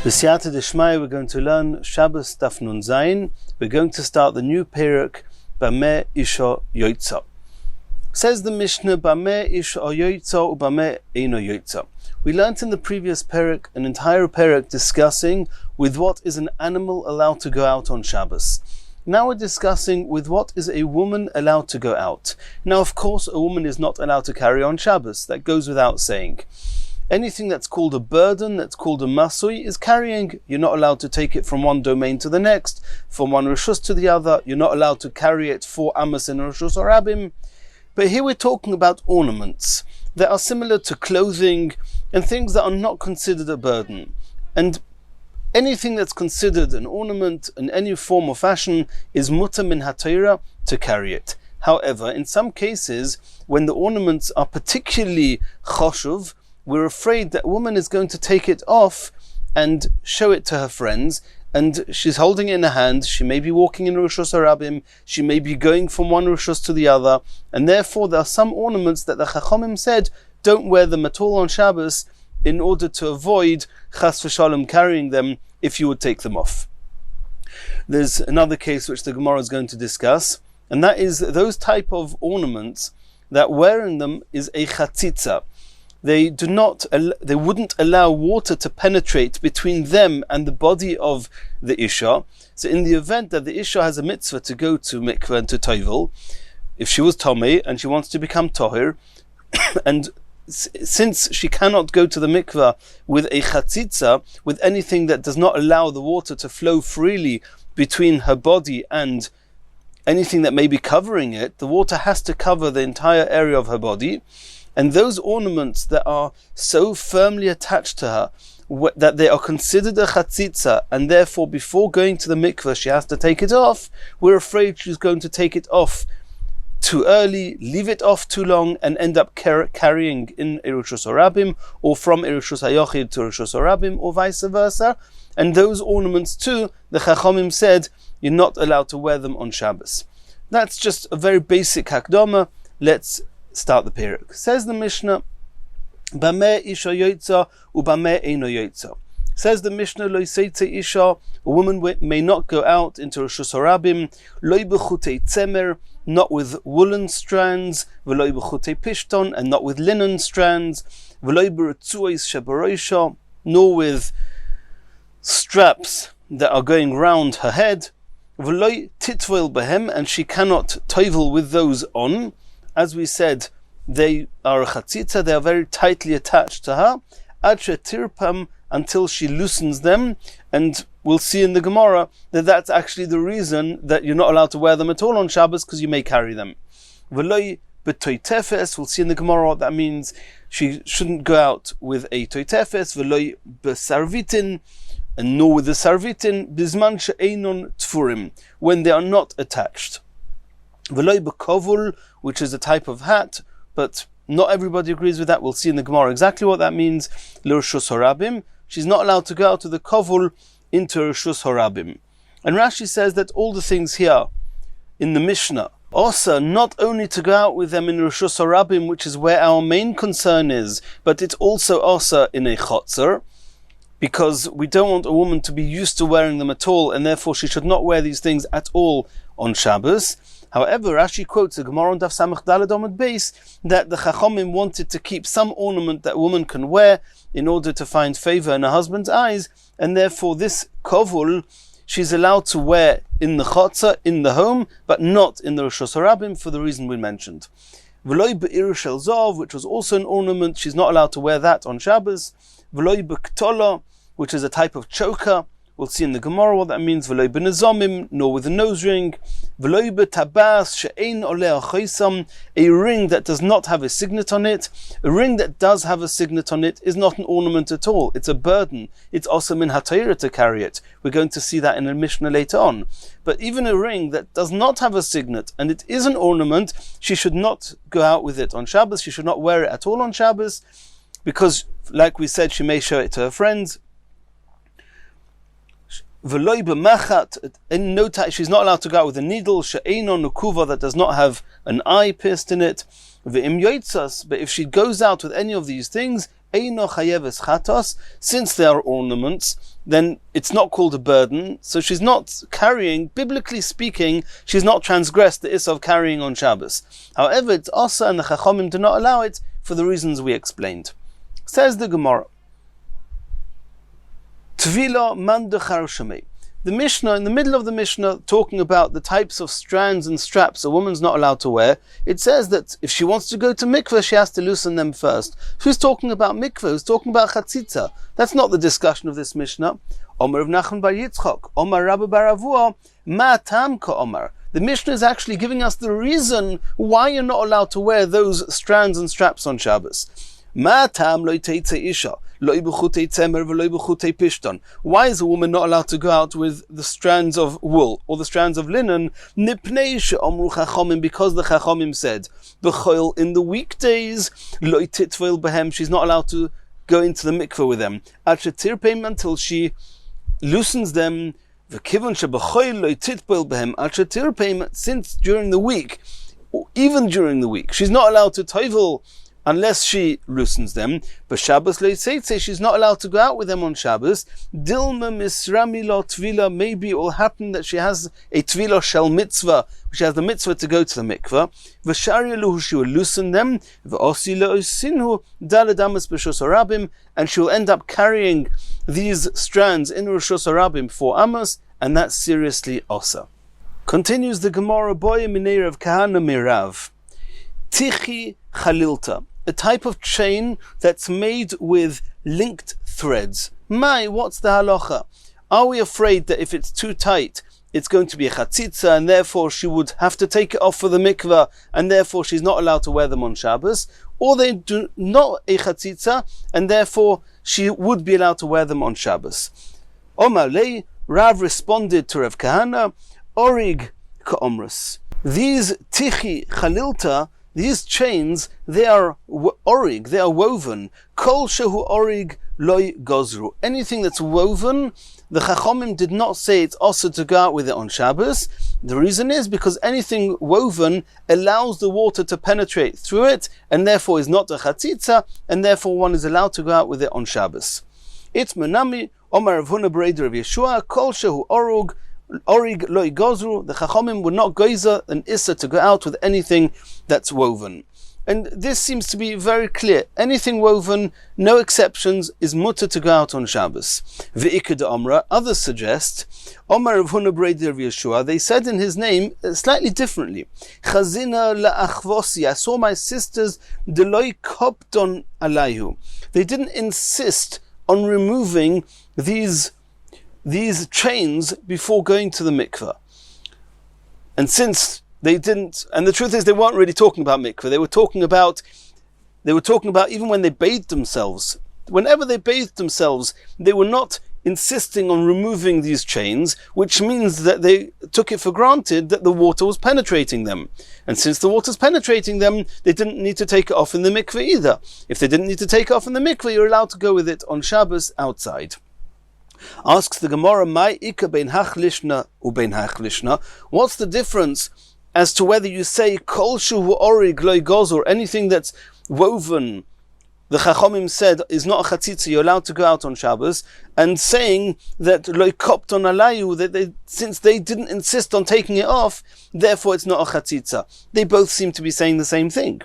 B'siyata d'shmaya, we're going to learn Shabbos Daf Nun Zayin. We're going to start the new perek, Bameh Isha Yoitza. Says the Mishnah, Bameh Isha Yoitza u'Bameh Eino Yoitza. We learnt in the previous perek an entire perek discussing with what is an animal allowed to go out on Shabbos. Now we're discussing with what is a woman allowed to go out. Now, of course, a woman is not allowed to carry on Shabbos. That goes without saying. Anything that's called a burden, that's called a masui, is carrying. You're not allowed to take it from one domain to the next, from one rishus to the other. You're not allowed to carry it for amas and rishus or rabim. But here we're talking about ornaments that are similar to clothing and things that are not considered a burden. And anything that's considered an ornament in any form or fashion is mutar min haTorah to carry it. However, in some cases, when the ornaments are particularly choshuv, we're afraid that a woman is going to take it off and show it to her friends, and she's holding it in her hand. She may be walking in Rishus Harabim, she may be going from one Rishus to the other, and therefore there are some ornaments that the Chachamim said don't wear them at all on Shabbos in order to avoid Chas v'Shalom carrying them if you would take them off. There's another case which the Gemara is going to discuss, and that is those type of ornaments that wearing them is a chatzitza. They wouldn't allow water to penetrate between them and the body of the Isha. So in the event that the Isha has a mitzvah to go to mikveh and to toivel, if she was tomei and she wants to become tohir, and since she cannot go to the mikveh with a chatzitza, with anything that does not allow the water to flow freely between her body and anything that may be covering it, the water has to cover the entire area of her body. And those ornaments that are so firmly attached to her that they are considered a chatzitza, and therefore before going to the mikveh she has to take it off, we're afraid she's going to take it off too early, leave it off too long, and end up carrying in Rishus Harabim, or from Rishus Hayochid to Rishus Harabim, or vice versa. And those ornaments too, the Chachamim said, you're not allowed to wear them on Shabbos. That's just a very basic hakdama. Let's start the perek. Says the Mishnah, Bameh Isha Yoitza u'Bameh Eino Yoitza. Says the Mishnah, Lo Yiseitze Isha, a woman may not go out into Rishus Harabim, Lo b'chutei tzemer, not with woolen strands, V'lo b'chutei pishton, and not with linen strands, V'lo b'retzuos shebaroisha, nor with straps that are going round her head, V'lo titvoil behem, and she cannot toivel with those on. As we said, they are a chatzitza, they are very tightly attached to her, ad shetirpam, until she loosens them, and we'll see in the Gemara that that's actually the reason that you're not allowed to wear them at all on Shabbos, because you may carry them. V'loi b'toitefes, we'll see in the Gemara what that means. She shouldn't go out with a toitefes, v'loi b'sarvitin, and nor with the sarvitin, bizman she'einon tfurim, when they are not attached. V'loi b'kovul, which is a type of hat, but not everybody agrees with that. We'll see in the Gemara exactly what that means. L'Rishus Harabim, she's not allowed to go out to the kovul into Rishus Harabim. And Rashi says that all the things here in the Mishnah also not only to go out with them in Rishus Harabim, which is where our main concern is, but it's also also in a chotzer, because we don't want a woman to be used to wearing them at all, and therefore she should not wear these things at all on Shabbos. However, Rashi quotes a Gemara on Daf Samach Daled Amud Beis that the Chachamim wanted to keep some ornament that a woman can wear in order to find favor in her husband's eyes, and therefore this kovul she's allowed to wear in the chotzer, in the home, but not in the Rishus Harabim for the reason we mentioned. V'loi be'ir shel zov, which was also an ornament, she's not allowed to wear that on Shabbos. V'loi be'ktola, which is a type of choker. We'll see in the Gemara what that means. V'loi b'nezomim, nor with a nose ring. V'loi b'tabas she'ein oleh achoisam, a ring that does not have a signet on it. A ring that does have a signet on it is not an ornament at all. It's a burden. It's also min haTorah to carry it. We're going to see that in a Mishnah later on. But even a ring that does not have a signet and it is an ornament, she should not go out with it on Shabbos. She should not wear it at all on Shabbos, because, like we said, she may show it to her friends. V'loi b'machat, she's not allowed to go out with a needle, she'eino nukuva, that does not have an eye pierced in it. V'im yoitzas, but if she goes out with any of these things, eino chayeves chatos, since they are ornaments, then it's not called a burden, so she's not carrying, biblically speaking, she's not transgressed the issur of carrying on Shabbos. However, it's asa, and the Chachomim do not allow it for the reasons we explained. Says the Gemara, Tvila man dechar shamei. The Mishnah, in the middle of the Mishnah, talking about the types of strands and straps a woman's not allowed to wear, it says that if she wants to go to mikveh, she has to loosen them first. Who's talking about mikveh? Who's talking about chatzitza? That's not the discussion of this Mishnah. Omer of Nachman bar Yitzchak, Omer Rabbi bar Avua, ma tam ka Omer. The Mishnah is actually giving us the reason why you're not allowed to wear those strands and straps on Shabbos. Ma tam lo teitze isha. Why is a woman not allowed to go out with the strands of wool or the strands of linen? Because the Chachomim said, in the weekdays, she's not allowed to go into the mikveh with them until she loosens them. Since during the week, even during the week, she's not allowed to tovel unless she loosens them. But Shabbos leitzeitze, she's not allowed to go out with them on Shabbos. Dilma misrami lo tvila, maybe it will happen that she has a tvila shel mitzvah, she has the mitzvah to go to the mikvah. V'shari luhu, she will loosen them. V'osi le'osinhu daladamas b'shos harabim, and she will end up carrying these strands in Roshos harabim for Amos, and that's seriously osa. Continues the Gemara, boya minei Rav Kahana mirav. Tichi chalilta, a type of chain that's made with linked threads. What's the halacha? Are we afraid that if it's too tight, it's going to be a chatzitza, and therefore she would have to take it off for the mikvah, and therefore she's not allowed to wear them on Shabbos? Or they do not a chatzitza, and therefore she would be allowed to wear them on Shabbos? Omar lei, Rav responded to Rav Kahana, orig ka'omrus. These tichi chalilta, these chains, they are orig, they are woven. Kol shehu orig loy gozru. Anything that's woven, the Chachomim did not say it's also to go out with it on Shabbos. The reason is because anything woven allows the water to penetrate through it, and therefore is not a chatzitza, and therefore one is allowed to go out with it on Shabbos. It's menami, Omar Rav Huna Breder of Yeshua, Kol shehu orig loy gozru. The Chachomim would not goizer an issa to go out with anything that's woven. And this seems to be very clear. Anything woven, no exceptions, is mutter to go out on Shabbos. V'ikad Omra, others suggest, Omar of Huna Breder of Yeshua, they said in his name slightly differently. Chazina la'achvosi, I saw my sisters, deloy kopton alayhu. They didn't insist on removing these chains before going to the mikveh. And since they didn't, and the truth is they weren't really talking about mikveh, they were talking about even when they bathed themselves. Whenever they bathed themselves, they were not insisting on removing these chains, which means that they took it for granted that the water was penetrating them. And since the water's penetrating them, they didn't need to take it off in the mikveh either. If they didn't need to take it off in the mikveh, you're allowed to go with it on Shabbos outside. Asks the Gemara, "Mai ika bein hachlishna ubein hachlishna?" What's the difference as to whether you say kol shu orig loy goz, or anything that's woven? The Chachomim said is not a chatzitza, you're allowed to go out on Shabbos, and saying that loy kopton alayu, that since they didn't insist on taking it off, therefore it's not a chatzitza. They both seem to be saying the same thing.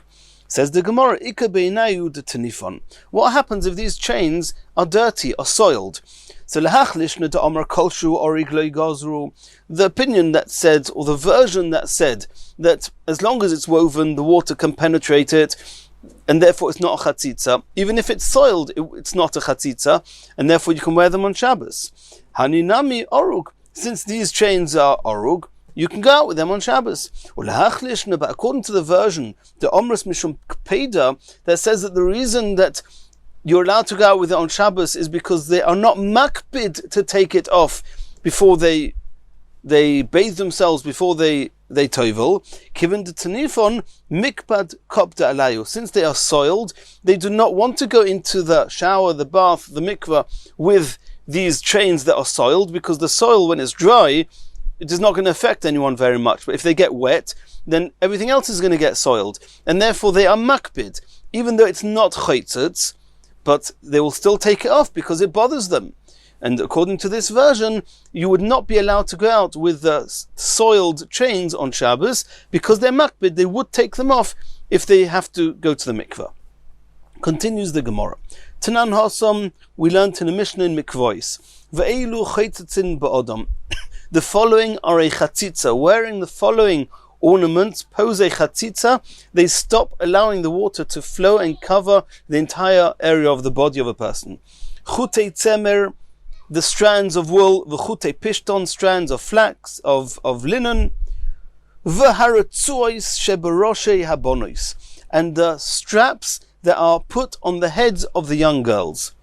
Says the Gemara, ika beinayu de tenifon. What happens if these chains are dirty or soiled? So lehachlishna to Omar kolshu orig loy gozru. The opinion that said, or the version that said, that as long as it's woven, the water can penetrate it, and therefore it's not a chatzitza. Even if it's soiled, it's not a chatzitza, and therefore you can wear them on Shabbos. Haninami orug. Since these chains are orug, you can go out with them on Shabbos. But according to the version, the Omras Mishum Kpeda, that says that the reason that you're allowed to go out with it on Shabbos is because they are not makpid to take it off before they bathe themselves, before they tovel. Given the tanifon mikpad kopta alayu. Since they are soiled, they do not want to go into the shower, the bath, the mikvah with these chains that are soiled, because the soil, when it's dry, it is not going to affect anyone very much. But if they get wet, then everything else is going to get soiled, and therefore they are makpid, even though it's not chaytzitz. but they will still take it off because it bothers them. And according to this version, you would not be allowed to go out with the soiled chains on Shabbos because they're makbid. They would take them off if they have to go to the mikveh. Continues the Gemara. Tanan Hasom, we learned in the Mishnah in Mikvois. Ve'elu chaytzitzin ba'odam. The following are a chatzitza. Wearing the following ornaments pose a chatzitza. They stop allowing the water to flow and cover the entire area of the body of a person. Chutei tzemer, the strands of wool. V'chutei pishton, strands of flax, of linen. V'haratzuos sheberoshei habonos, and the straps that are put on the heads of the young girls.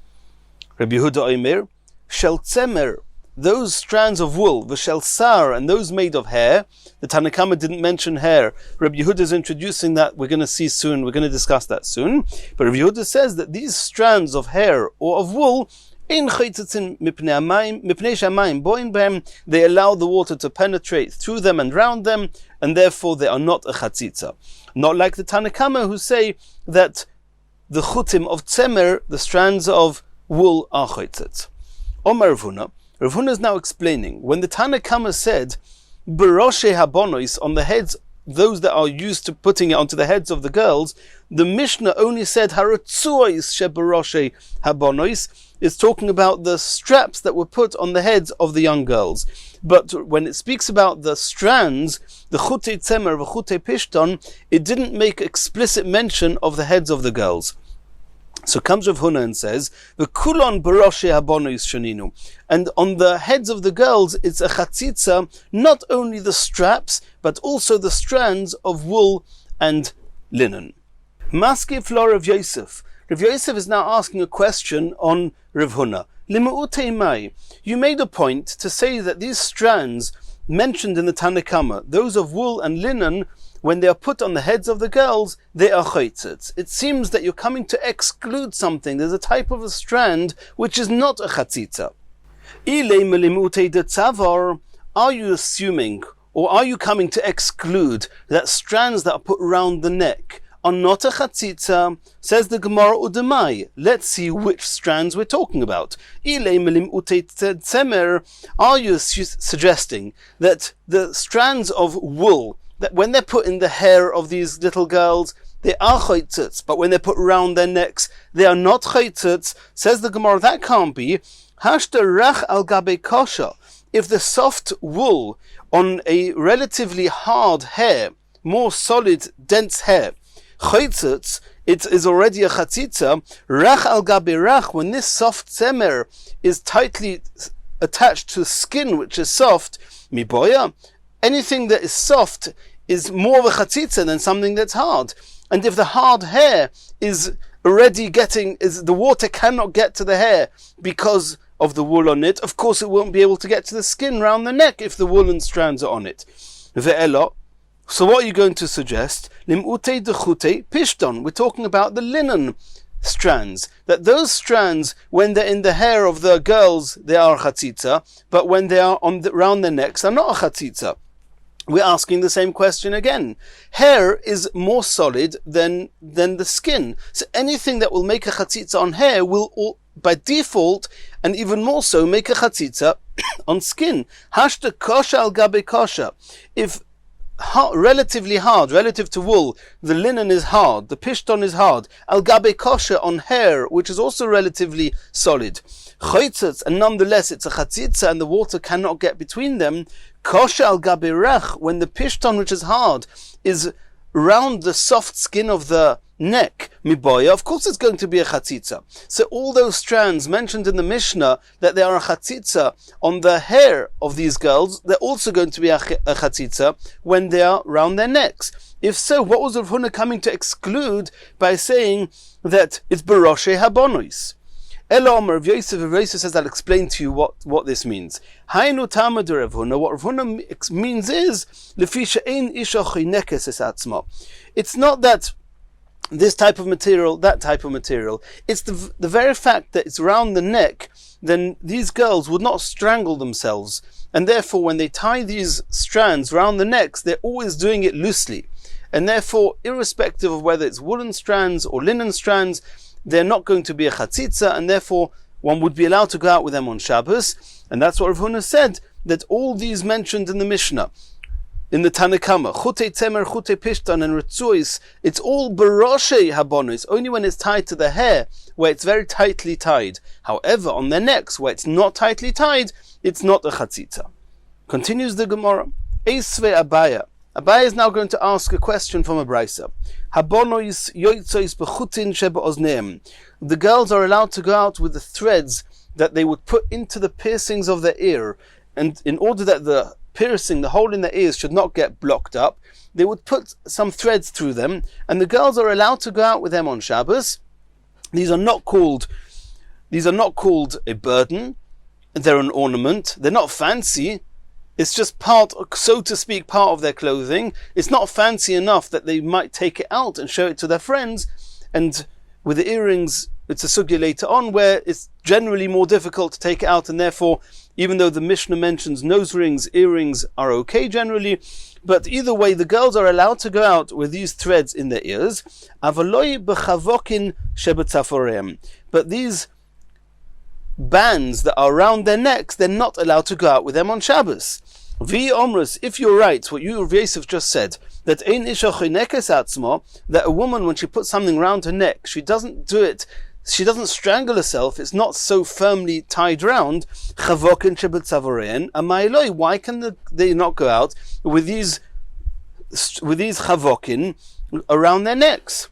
Rabbi Yehuda Omer, shel tzemer, those strands of wool, v'shel sar, and those made of hair. The Tanna Kama didn't mention hair. Rabbi Yehuda is introducing that. We're going to see soon. We're going to discuss that soon. But Rabbi Yehuda says that these strands of hair or of wool, they allow the water to penetrate through them and round them, and therefore they are not a chatzitza. Not like the Tanna Kama who say that the chutim of tzemer, the strands of wool, are chaitzitz. Omar Rav Huna. Rav Huna is now explaining, when the Tanna Kama said, Beroshe habonos, on the heads, those that are used to putting it onto the heads of the girls, the Mishnah only said, Haratzuos sheberoshe habonos, is talking about the straps that were put on the heads of the young girls. But when it speaks about the strands, the chutei tzemer, the chutei pishton, it didn't make explicit mention of the heads of the girls. So comes Rav Huna and says, "V'kulon baroshe habonos shaninu," and on the heads of the girls, it's a chatzitza, not only the straps, but also the strands of wool and linen. Maskif lo Rav Yosef. Rav Yosef is now asking a question on Rav Huna. Limu'utei mai. You made a point to say that these strands mentioned in the Tanna Kama, those of wool and linen, when they are put on the heads of the girls, they are chaitzitz. It seems that you're coming to exclude something. There's a type of a strand which is not a chatzitza. Are you assuming, or are you coming to exclude that strands that are put around the neck are not a chatzitza? Says the Gemara Udemai. Let's see which strands we're talking about. Are you suggesting that the strands of wool, that when they're put in the hair of these little girls, they are chaitzitz, but when they're put around their necks, they are not chaitzitz? Says the Gemara, that can't be. Hashta rach al gabe kosha. If the soft wool on a relatively hard hair, more solid, dense hair, chaitzitz, it is already a chatzitza. Rach al gabe rach, when this soft tzemer is tightly attached to skin which is soft, miboya, anything that is soft is more of a chatzitza than something that's hard. And if the hard hair is already the water cannot get to the hair because of the wool on it, of course it won't be able to get to the skin round the neck if the woolen strands are on it. Ve'elo. So what are you going to suggest? Lim'utei dechutei pishton. We're talking about the linen strands. That those strands, when they're in the hair of the girls, they are chatzitza, but when they are around their necks, are not a chatzitza. We're asking the same question again. Hair is more solid than the skin. So anything that will make a chatzitza on hair will, by default, and even more so, make a chatzitza on skin. Hashta kosha al gabe kosha. If relatively hard, relative to wool, the linen is hard, the pishton is hard, al gabe kosha on hair, which is also relatively solid, chaitzitz, and nonetheless it's a chatzitza and the water cannot get between them. Kosha al gabe rach, when the pishton, which is hard, is round the soft skin of the neck, miboya, of course it's going to be a chatzitza. So all those strands mentioned in the Mishnah, that they are a chatzitza on the hair of these girls, they're also going to be a chatzitza when they are round their necks. If so, what was Rav Huna coming to exclude by saying that it's beroshe habonos? Elo Omer Rav Yosef says, I'll explain to you what this means. Hainu tamad Rav Huna. What Rav Huna means is, lefi she'ein isha chinekes es atzma. It's not that this type of material, that type of material. It's the very fact that it's around the neck, then these girls would not strangle themselves. And therefore, when they tie these strands around the necks, they're always doing it loosely. And therefore, irrespective of whether it's woolen strands or linen strands, they're not going to be a chatzitza, and therefore one would be allowed to go out with them on Shabbos. And that's what Rav Huna said, that all these mentioned in the Mishnah, in the Tanakama, chutei tzemer, chutei pishtan, and retzuis, it's all baroshei habonos, only when it's tied to the hair, where it's very tightly tied. However, on their necks, where it's not tightly tied, it's not a chatzitza. Continues the Gemara. Eisve Abaya. Abaya is now going to ask a question from a brisa. Habonos yoitzois bechutin shebeozneim. The girls are allowed to go out with the threads that they would put into the piercings of their ear, and in order that the piercing, the hole in their ears, should not get blocked up, they would put some threads through them, and the girls are allowed to go out with them on Shabbos. These are not called a burden. They're an ornament. They're not fancy. It's just part, so to speak, part of their clothing. It's not fancy enough that they might take it out and show it to their friends. And with the earrings, it's a sugya later on where it's generally more difficult to take it out, and therefore, even though the Mishnah mentions nose rings, earrings are okay generally, but either way, the girls are allowed to go out with these threads in their ears. Avaloi b'chavokin shebetzaforeim. But these bands that are around their necks, they're not allowed to go out with them on Shabbos. Vi omrus, if you're right, what you, Rav Yosef, just said, that ein isha chinekes atzmo, that a woman, when she puts something around her neck, she doesn't strangle herself, it's not so firmly tied round. Chavokin shebetzaforein, amayloi, why can they not go out with these chavokin around their necks?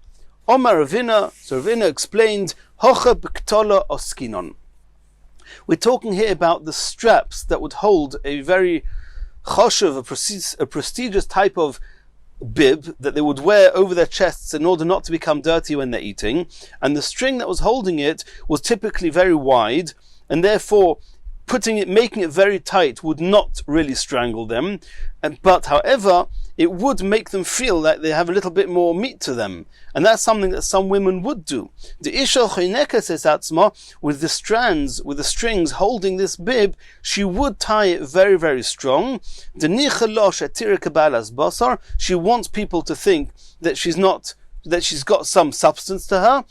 Omar Ravina, so Ravina explained, hocha b'ktola oskinon. We're talking here about the straps that would hold a very choshev, a prestigious type of bib that they would wear over their chests in order not to become dirty when they're eating, and the string that was holding it was typically very wide, and therefore making it very tight would not really strangle them, but however, it would make them feel like they have a little bit more meat to them, and that's something that some women would do. The isha chineka says atzma, with the strings holding this bib, she would tie it very, very strong. The nichalosh atira kabbalas basar, she wants people to think that she's got some substance to her,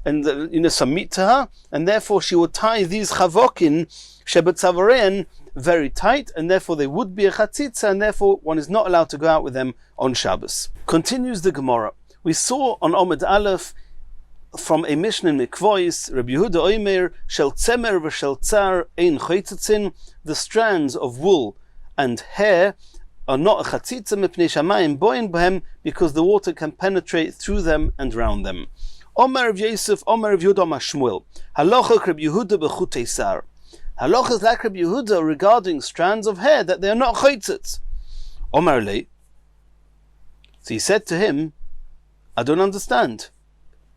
and some meat to her, and therefore she would tie these chavokin shebetzavarein very tight, and therefore they would be a chatzitza, and therefore one is not allowed to go out with them on Shabbos. Continues the Gemara. We saw on Omid Aleph from a Mishnah in Mikvois, Rabbi Yehuda Oimer, shel tzemer v'shel tzar ein chaytzitzin, the strands of wool and hair are not a chatzitza mipnei shamayim boin bohem, because the water can penetrate through them and round them. Omar of Yosef, Omar of Yehuda Mashmuel, halacha Rabbi Yehuda b'chutei sar. Halacha is like Rabbi Yehuda regarding strands of hair, that they are not chaytzitz. Omar lei. So he said to him, I don't understand.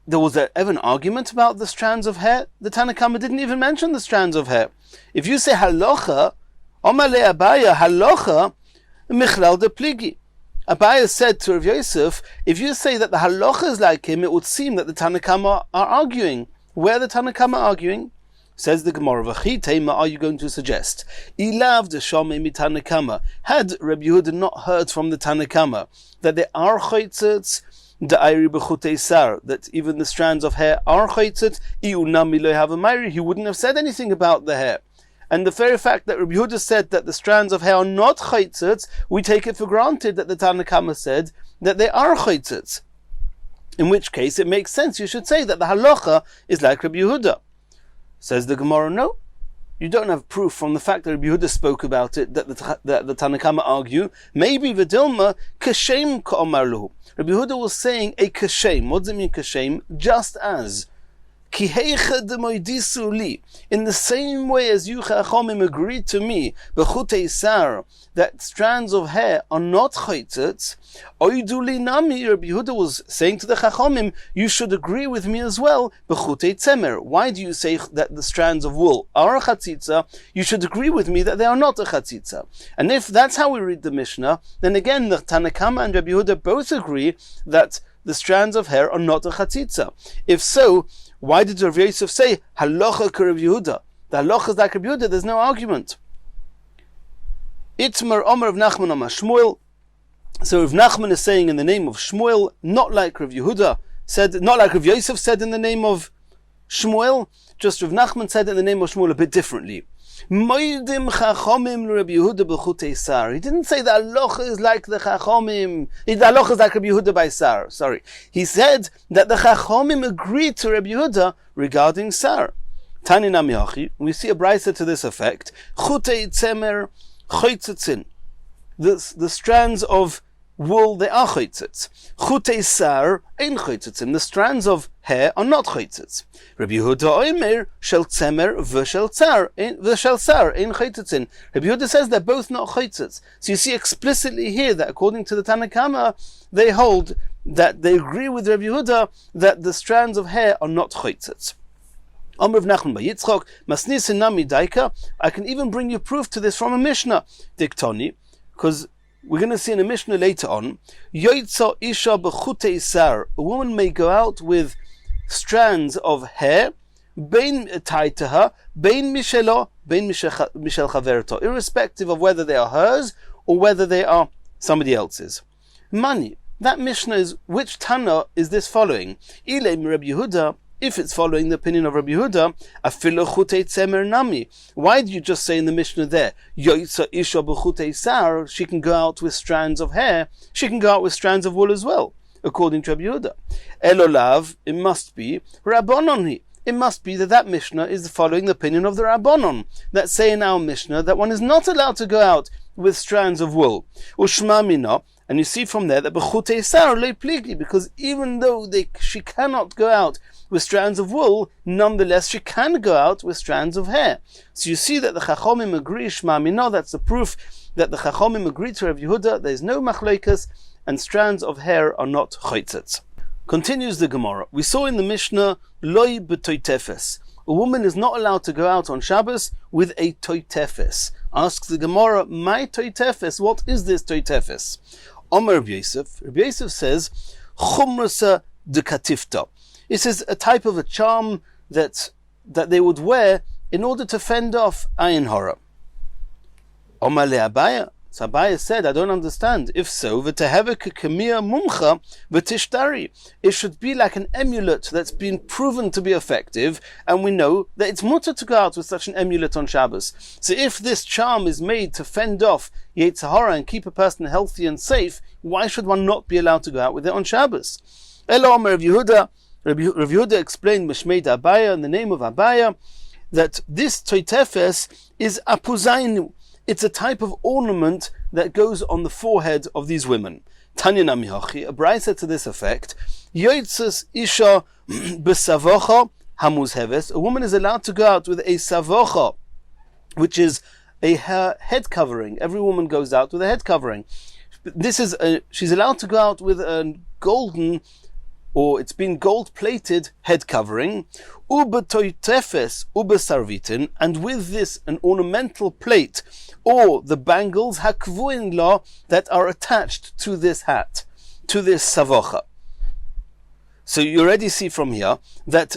There was ever an argument about the strands of hair? The Tanakama didn't even mention the strands of hair. If you say halacha, Omar lei Abaya, halacha, michlal de pligi. Abaya said to Rav Yosef, if you say that the halacha is like him, it would seem that the Tanakama are arguing. Where are the Tanakama arguing? Says the Gemara, V'chi are you going to suggest? Ilav de shomei mitanakama. Had Rabbi Yehuda not heard from the Tanakama that there are chaytzitz, da'ayri b'chutei sar, that even the strands of hair are chaytzitz, iunami lo have a mayri, he wouldn't have said anything about the hair. And the very fact that Rabbi Yehuda said that the strands of hair are not chaytzitz, we take it for granted that the Tanakama said that they are chaytzitz. In which case, it makes sense. You should say that the halacha is like Rabbi Yehuda. Says the Gemara, no, you don't have proof from the fact that Rabbi Yehuda spoke about it, that the Tanakama argue. Maybe Vidilma kashem ka'omar luhu. Rabbi Yehuda was saying a kashem. What does it mean kashem? Just as. In the same way as you Chachomim agreed to me, b'chutei sar, that strands of hair are not chaytzitz, oiduli nami, Rabbi Yehuda was saying to the Chachomim, you should agree with me as well, b'chutei tzemer. Why do you say that the strands of wool are a chatzitza? You should agree with me that they are not a chatzitza. And if that's how we read the Mishnah, then again the Tanakama and Rabbi Yehuda both agree that the strands of hair are not a chatzitza. If so, why did Rav Yosef say halacha ka Rav Yehuda? The halacha is like Rav Yehuda. There's no argument. Itmar Omer of Nachman Amar Shmuel. So Rav Nachman is saying in the name of Shmuel, not like Rav Yehuda said, not like Rav Yosef said in the name of Shmuel, just Rav Nachman said it in the name of Shmuel a bit differently. Moidim chachomim l'Rabbi Yehuda b'chutei sar. He didn't say the halacha is like the chachomim. The halacha is like Rabbi Yehuda by sar. Sorry. He said that the chachomim agreed to Rabbi Yehuda regarding sar. Tani nami, we see a brisa to this effect. Chutei tzemer choitzetzin. The strands of wool, they are choitzitz. Chutei sar ein choitzetzin. The strands of hair are not choitzitz. Rabbi Yehuda omer shel tzemer v'shel sar ein choitzetzin. Rabbi Yehuda says they're both not choitzitz. So you see explicitly here that according to the Tanna Kama, they hold that they agree with Rabbi Yehuda that the strands of hair are not choitzitz. Amr of Nachman by Yitzchak, masnis nami daika. I can even bring you proof to this from a Mishnah. Diktoni, because we're going to see in a Mishnah later on, Yoitza isha b'chutei sar. A woman may go out with strands of hair, bein tied to her, bein mishelo, bein mishel chaverto, irrespective of whether they are hers or whether they are somebody else's. Mani, that Mishnah is, which Tana is this following? Ilem Rabbi Yehuda, if it's following the opinion of Rabbi Yehuda, afilu chutei tzemer nami. Why do you just say in the Mishnah there, Yoitza isha b'chutei sar, she can go out with strands of hair, she can go out with strands of wool as well, according to Rabbi Yehuda. Elolav, it must be Rabbanon. It must be that Mishnah is following the opinion of the Rabbanon, that say in our Mishnah that one is not allowed to go out with strands of wool. Ushma mina, and you see from there that b'chutei sar lo pligi, because even though she cannot go out with strands of wool, nonetheless she can go out with strands of hair. So you see that the Chachomim agree, Shma Mina, that's the proof that the Chachomim agree to Rav Yehuda, there is no machlokas, and strands of hair are not choitzitz. Continues the Gemara. We saw in the Mishnah, Loi b'toitefes. A woman is not allowed to go out on Shabbos with a toitefes. Asks the Gemara, my toitefes, what is this toitefes? Omer Rabbi Yosef. Rabbi Yosef says, Chumrasa de katifta. This is a type of a charm that they would wear in order to fend off ayin hara. Omar le Abaya. So Abaya said, I don't understand. If so, v'tehevek k'mia mumcha v'tishtari. It should be like an amulet that's been proven to be effective, and we know that it's mutter to go out with such an amulet on Shabbos. So if this charm is made to fend off Yetzer Hara and keep a person healthy and safe, why should one not be allowed to go out with it on Shabbos? Elo Omer Rav Yehuda. Rav Yehuda explained Mishmei Abaya, in the name of Abaya, that this toitefes is apuzainu. It's a type of ornament that goes on the forehead of these women. Tanya namihachi, a brisa to this effect, Yoitzes isha b'savocha hamuzheves. A woman is allowed to go out with a savocha, which is a head covering. Every woman goes out with a head covering. She's allowed to go out with a golden, or it's been gold-plated head covering, ubetoitefes ubesarvitin, and with this an ornamental plate, or the bangles hakvuin la that are attached to this hat, to this savocha. So you already see from here that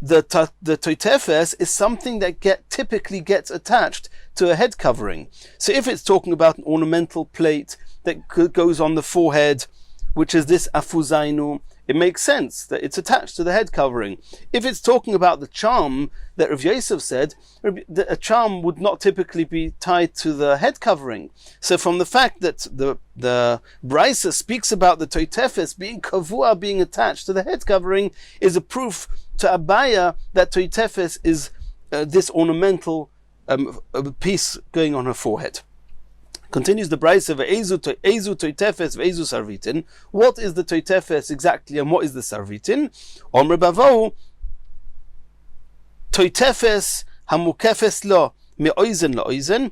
the toitefes is something that typically gets attached to a head covering. So if it's talking about an ornamental plate that goes on the forehead, which is this afuzainu, it makes sense that it's attached to the head covering. If it's talking about the charm that Rav Yosef said, a charm would not typically be tied to the head covering. So from the fact that the Brisa speaks about the toitefes being kavua, being attached to the head covering, is a proof to Abaya that toitefes is this ornamental piece going on her forehead. Continues the Brisa, Ezu toitefes ve'ezu sarvitin. What is the toitefes exactly, and what is the sarvitin? Omre bavo toitefes hamukefes lo me'oizen la'oizen.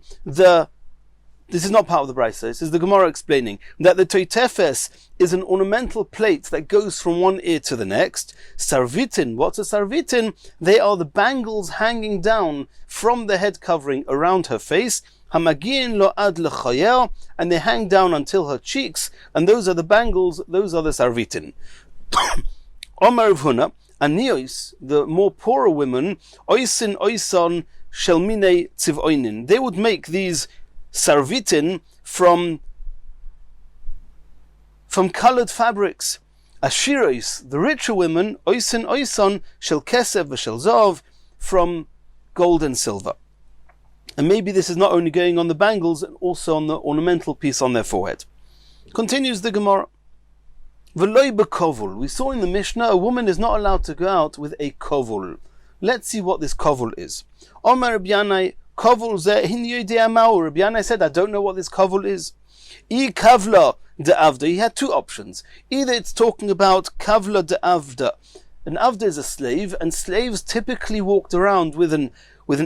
This is not part of the Brisa. This is the Gemara explaining that the toitefes is an ornamental plate that goes from one ear to the next. Sarvitin, what's a sarvitin? They are the bangles hanging down from the head covering around her face. Hamagin lo ad lechayer, and they hang down until her cheeks, and those are the bangles, those are the sarvitin. Omar of Huna, Anios, the more poorer women, oisin oison shelmine tziv'oinin. They would make these sarvitin from colored fabrics. Ashiros, the richer women, oisin oison, shel kesef v'shel zov, from gold and silver. And maybe this is not only going on the bangles, and also on the ornamental piece on their forehead. Continues the Gemara. V'loi bekovul. We saw in the Mishnah a woman is not allowed to go out with a kovul. Let's see what this kovul is. Omer Rabbi Yanai, kovul ze hin yodea ma'u. Rabbi Yanai said, I don't know what this kovul is. I kavla de avda. He had two options. Either it's talking about kavla de avda. An avda is a slave, and slaves typically walked around with an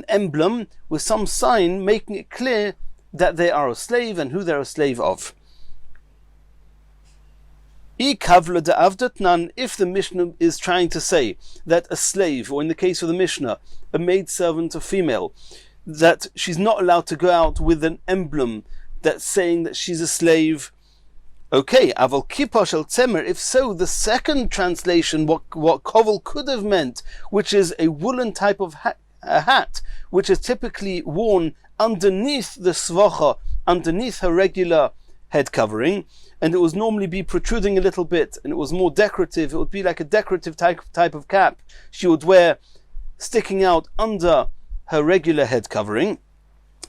emblem, with some sign making it clear that they are a slave and who they're a slave of. If the Mishnah is trying to say that a slave, or in the case of the Mishnah, a maidservant, a female, that she's not allowed to go out with an emblem that's saying that she's a slave, okay, aval kippah shel tzemer. If so, the second translation, what kovel could have meant, which is a woolen type of a hat, which is typically worn underneath the svacha, underneath her regular head covering, and it would normally be protruding a little bit, and it was more decorative. It would be like a decorative type of cap she would wear, sticking out under her regular head covering.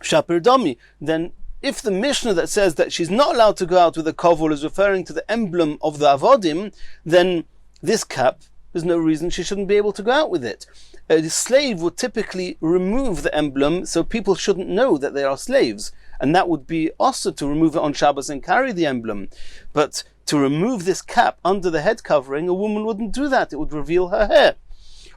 Shapir Dami. Then, if the Mishnah that says that she's not allowed to go out with a kovul is referring to the emblem of the avodim, then this cap, there's no reason she shouldn't be able to go out with it. A slave would typically remove the emblem so people shouldn't know that they are slaves, and that would be also to remove it on Shabbos and carry the emblem. But to remove this cap under the head covering, a woman wouldn't do that. It would reveal her hair.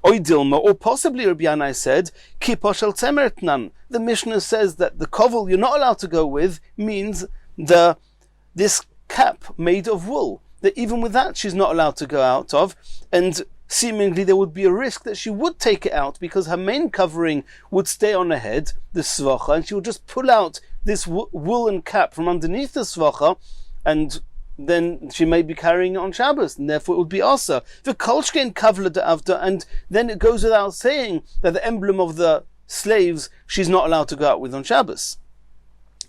Oidilma, or possibly Rabbi Yanai said, Kippah shel tzemer tnan. The Mishnah says that the kovel you're not allowed to go with means this cap made of wool. That even with that she's not allowed to go out of, and seemingly there would be a risk that she would take it out because her main covering would stay on her head, the svacha, and she would just pull out this woolen cap from underneath the svacha, and then she may be carrying it on Shabbos, and therefore it would be asa. The kolshkein kavla de avda, and then it goes without saying that the emblem of the slaves she's not allowed to go out with on Shabbos.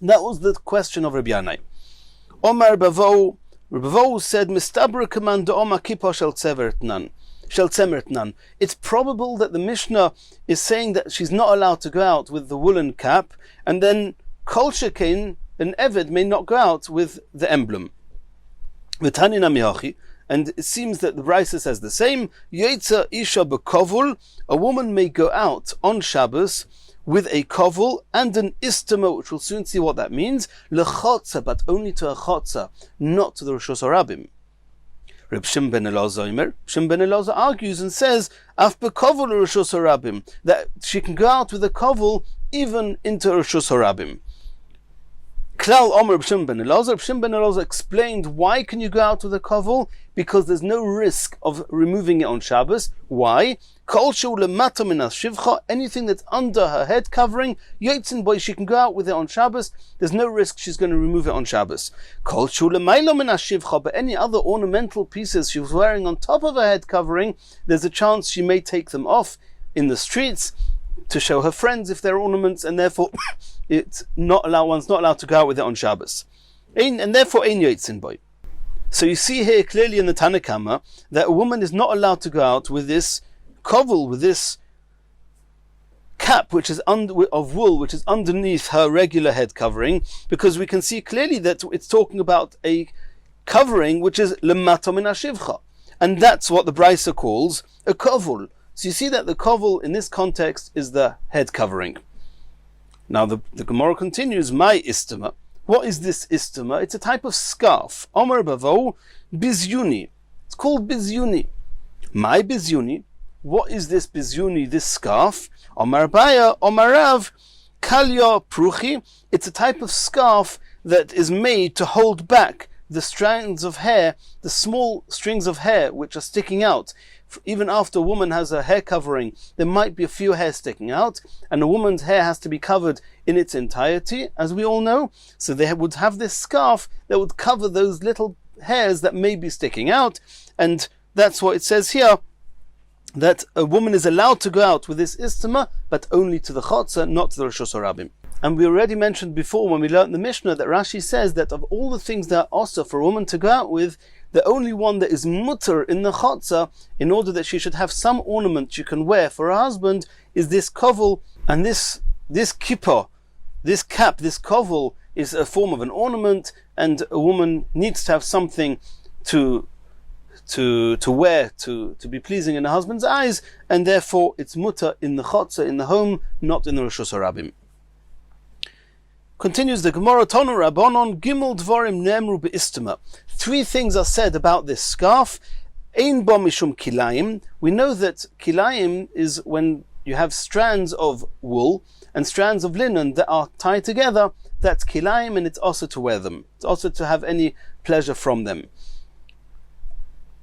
That was the question of Rabbi Yanai. Omar Bavo, Rabbi Bavo said, Mistabra command Omar kippah shel tzemertnan. It's probable that the Mishnah is saying that she's not allowed to go out with the woolen cap, and then kol shekein, an eved, may not go out with the emblem. And it seems that the Brisa says the same. Yetza isha bekovul, a woman may go out on Shabbos with a kovul and an istama, which we'll soon see what that means, lechotza, but only to a chotza, not to the Rosh Hashanah. Reb Shimon ben Elazar argues and says, Af bekovul Rosh Hashanah, that she can go out with a kovul even into Rosh Hashanah. Klal Omer Reb Shimon ben Elazar explained, why can you go out with a kovul? Because there's no risk of removing it on Shabbos. Why? Anything that's under her head covering, yotzin boy, she can go out with it on Shabbos. There's no risk she's going to remove it on Shabbos. But any other ornamental pieces she was wearing on top of her head covering, there's a chance she may take them off in the streets to show her friends if they're ornaments, and therefore one's not allowed to go out with it on Shabbos. And therefore, ein yotzin boy. So you see here clearly in the Tanakama that a woman is not allowed to go out with this kovul, with this cap which is of wool, which is underneath her regular head covering, because we can see clearly that it's talking about a covering which is lemato min hashivcha, and that's what the Brisa calls a kovul. So you see that the kovul in this context is the head covering. Now the Gemara continues, my istama. What is this istama? It's a type of scarf. Omer bavo bizyuni. It's called bizyuni. My bizyuni. What is this bizyuni, this scarf? Omar Baya, Omarav, Kalya Pruchi. It's a type of scarf that is made to hold back the strands of hair, the small strings of hair which are sticking out. Even after a woman has her hair covering, there might be a few hairs sticking out, and a woman's hair has to be covered in its entirety, as we all know. So they would have this scarf that would cover those little hairs that may be sticking out, and that's what it says here, that a woman is allowed to go out with this istama, but only to the chotza, not to the Rosh Hashanah. And we already mentioned before when we learned the Mishnah that Rashi says that of all the things that are also for a woman to go out with, the only one that is mutter in the chotza, in order that she should have some ornament she can wear for her husband, is this kovel, and this kippah, this cap, this kovel, is a form of an ornament, and a woman needs to have something to wear to be pleasing in her husband's eyes, and therefore it's mutter in the chotza, in the home, not in the Rishus Harabim. Continues the Gemara, Tonu Rabbanon, Gimel Dvarim Nemru Be'istema. 3 things are said about this scarf. Ein bo mishum kilayim. We know that kilayim is when you have strands of wool and strands of linen that are tied together. That's kilayim, and it's also to wear them. It's also to have any pleasure from them.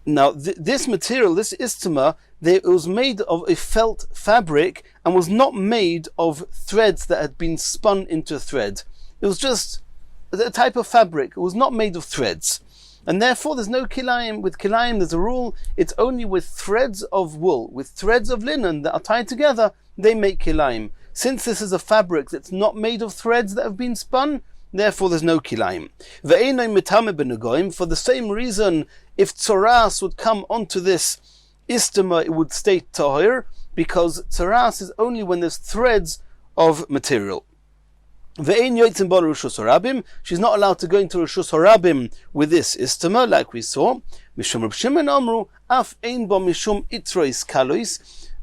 Now, this material, this istema, it was made of a felt fabric and was not made of threads that had been spun into a thread. It was just a type of fabric. It was not made of threads. And therefore there's no kilayim. With kilayim there's a rule, it's only with threads of wool, with threads of linen that are tied together, they make kilayim. Since this is a fabric that's not made of threads that have been spun, therefore there's no kilayim. For the same reason, if tzoras would come onto this istema, it would stay tahir, because tzoras is only when there's threads of material. She's not allowed to go into Rishus Harabim with this istema, like we saw.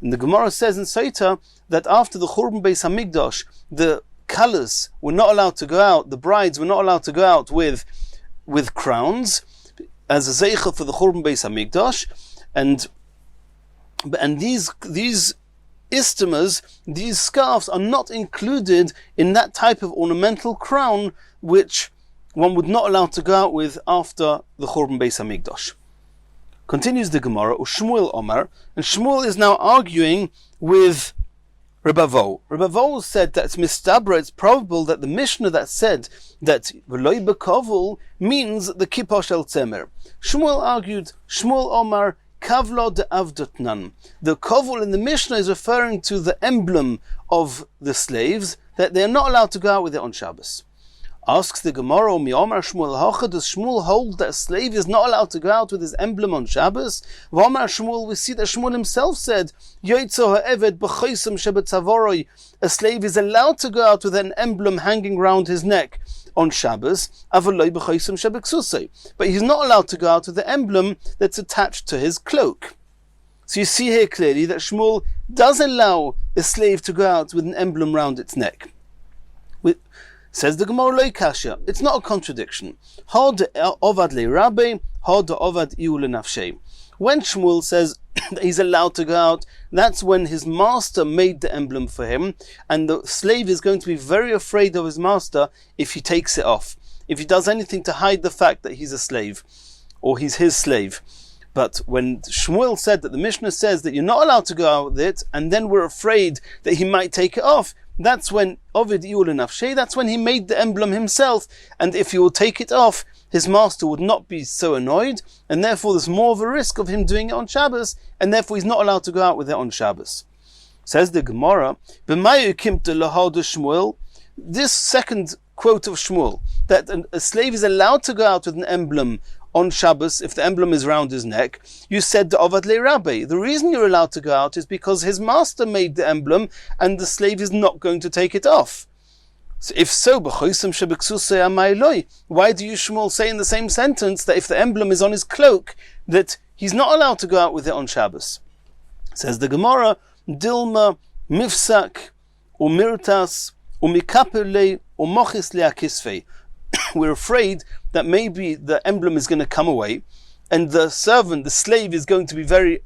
And the Gemara says in Saita that after the Churban Beis Hamikdash, the colors were not allowed to go out, the brides were not allowed to go out with crowns, as a zeicha for the Churban Beis Hamikdash, and these istemas, these scarves, are not included in that type of ornamental crown which one would not allow to go out with after the Churban Beis Hamikdash. Continues the Gemara, Shmuel Omar, and Shmuel is now arguing with Rebbe Vo. Rebbe Vo said that it's mistabra, it's probable that the Mishnah that said that V'loi bekovel means the kippah shel tzemer. Shmuel argued, Shmuel Omar, Kavlo de Avdotnan. The kovel in the Mishnah is referring to the emblem of the slaves, that they are not allowed to go out with it on Shabbos. Asks the Gemara, Mi Omar Shmuel Hocha, does Shmuel hold that a slave is not allowed to go out with his emblem on Shabbos? V'Omar Shmuel, we see that Shmuel himself said, Yoitzo ha'eved b'choisem shebetzavoroy, a slave is allowed to go out with an emblem hanging round his neck on Shabbos, avaloi b'choisem shebeksusei, but he's not allowed to go out with the emblem that's attached to his cloak. So you see here clearly that Shmuel does allow a slave to go out with an emblem round its neck. Says the Gemara, Loi Kasha, it's not a contradiction. Had ovad le rabbe, had ovad iu lenafshei. When Shmuel says that he's allowed to go out, that's when his master made the emblem for him, and the slave is going to be very afraid of his master if he takes it off, if he does anything to hide the fact that he's a slave, or he's his slave. But when Shmuel said that the Mishnah says that you're not allowed to go out with it, and then we're afraid that he might take it off, that's when Ovid Iul Nafshe, that's when he made the emblem himself, and if he will take it off, his master would not be so annoyed, and therefore there's more of a risk of him doing it on Shabbos, and therefore he's not allowed to go out with it on Shabbos. Says the Gemara, Shmuel, this second quote of Shmuel, that a slave is allowed to go out with an emblem on Shabbos if the emblem is round his neck, you said the Ovad Le Rabbe. The reason you're allowed to go out is because his master made the emblem and the slave is not going to take it off. So if so, why do you, Shmuel, say in the same sentence that if the emblem is on his cloak, that he's not allowed to go out with it on Shabbos? Says the Gemara, Dilma, Mifsak, Umirtas, Umikapele, Umochis Leakisfe. We're afraid that maybe the emblem is going to come away, and the servant, the slave, is going to be very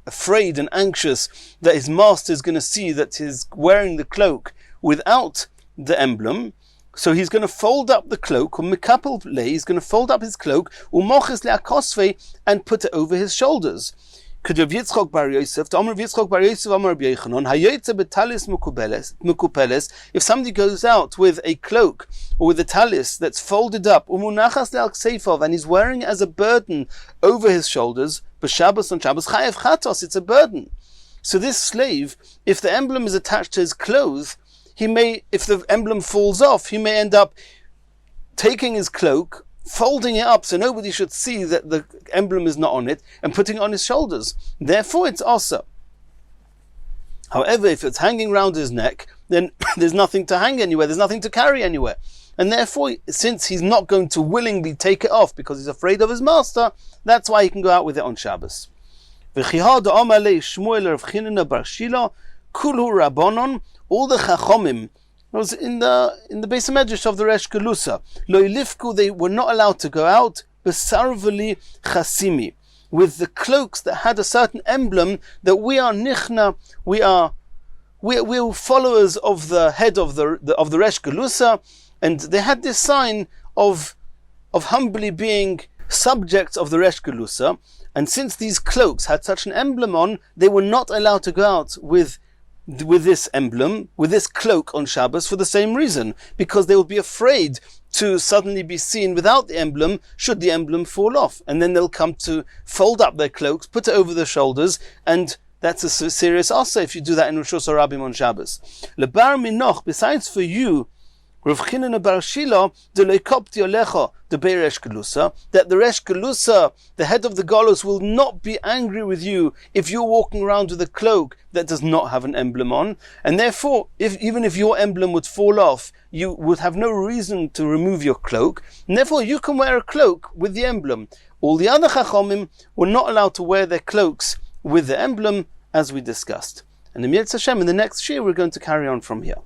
afraid and anxious that his master is going to see that he's wearing the cloak without the emblem. So he's going to fold up the cloak, or mikapel le, he's going to fold up his cloak, umoches leakosfe, and put it over his shoulders. Could Rav Yitzchak bar Yosef, to Amar Yitzchak bar Yosef, Amar Rabbi Yechanan, hayotze betalis mukupeles, if somebody goes out with a cloak or with a talis that's folded up, umunachas le'al kseifav, and he's wearing it as a burden over his shoulders, b'Shabbos on Shabbos, chayev chatos, it's a burden. So this slave, if the emblem is attached to his clothes, he may, if the emblem falls off, he may end up taking his cloak, folding it up so nobody should see that the emblem is not on it, and putting it on his shoulders. Therefore it's also. However, if it's hanging round his neck, then there's nothing to hang anywhere, there's nothing to carry anywhere. And therefore, since he's not going to willingly take it off because he's afraid of his master, that's why he can go out with it on Shabbos. All the Chachomim, was in the Beis Medrash of the Resh Kelusa, Lo Yilifku, they were not allowed to go out, Besarveli Chasimi, with the cloaks that had a certain emblem that we are nichna, we're followers of the head of the Resh Kelusa, and they had this sign of humbly being subjects of the Resh Kelusa, and since these cloaks had such an emblem on, they were not allowed to go out with this emblem, with this cloak on Shabbos for the same reason, because they would be afraid to suddenly be seen without the emblem should the emblem fall off, and then they'll come to fold up their cloaks, put it over their shoulders, and that's a serious asa if you do that in Rosh Hashanah on Shabbos. Lebar minoch, besides for you, Rav Chinana bar Shila, that the Resh Kelusa, the head of the Galus, will not be angry with you if you're walking around with a cloak that does not have an emblem on, and therefore, even if your emblem would fall off, you would have no reason to remove your cloak, and therefore you can wear a cloak with the emblem. All the other Chachomim were not allowed to wear their cloaks with the emblem, as we discussed. And in the next Shir, we're going to carry on from here.